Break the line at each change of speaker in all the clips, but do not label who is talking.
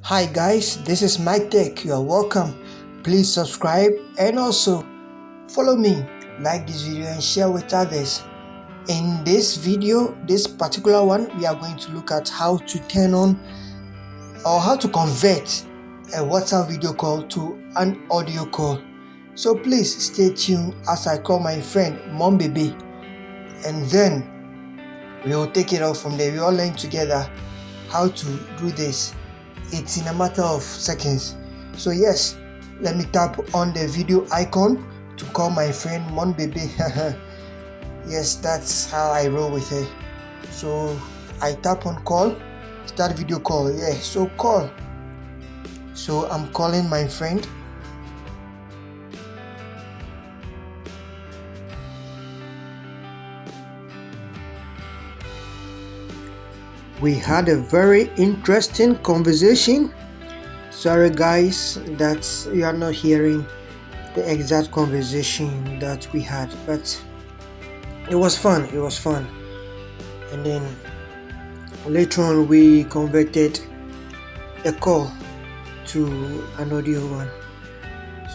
Hi guys, this is Mich Tech. You are welcome. Please subscribe and also follow me, like this video and share with others. In this video, this particular one, we are going to look at how to turn on or how to convert a WhatsApp video call to an audio call. So please stay tuned as I call my friend Mom Baby, and then we will take it off from there. We all learn together how to do this. It's in a matter of seconds. So yes, let me tap on the video icon to call my friend Mon Baby. Yes, that's how I roll with her. So I tap on call, start video call. Yeah, so call. So I'm calling my friend. We had a very interesting conversation. Sorry guys that you are not hearing the exact conversation that we had, but it was fun. And then later on we converted the call to an audio one.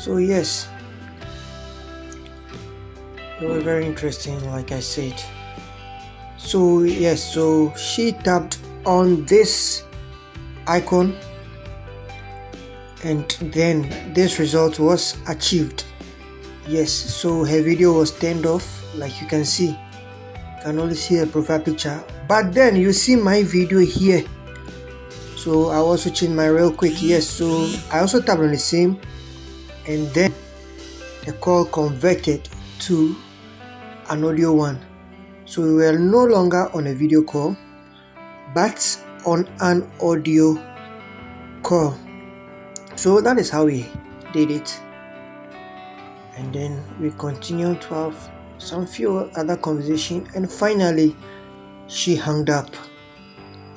So yes, it was very interesting, like I said. So yes, so she tapped on this icon and then this result was achieved. Yes, so her video was turned off, like you can see. You can only see her profile picture, but then you see my video here. So I also changed my real quick. Yes, so I also tapped on the same, and then the call converted to an audio one. So we were no longer on a video call, but on an audio call. So that is how we did it. And then we continued to have some few other conversation, and finally she hung up.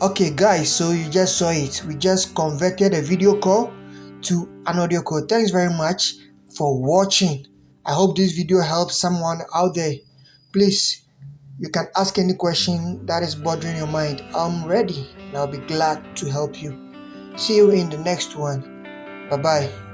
Okay guys, so you just saw it. We just converted a video call to an audio call. Thanks very much for watching. I hope this video helps someone out there. Please, you can ask any question that is bothering your mind. I'm ready and I'll be glad to help you. See you in the next one. Bye bye.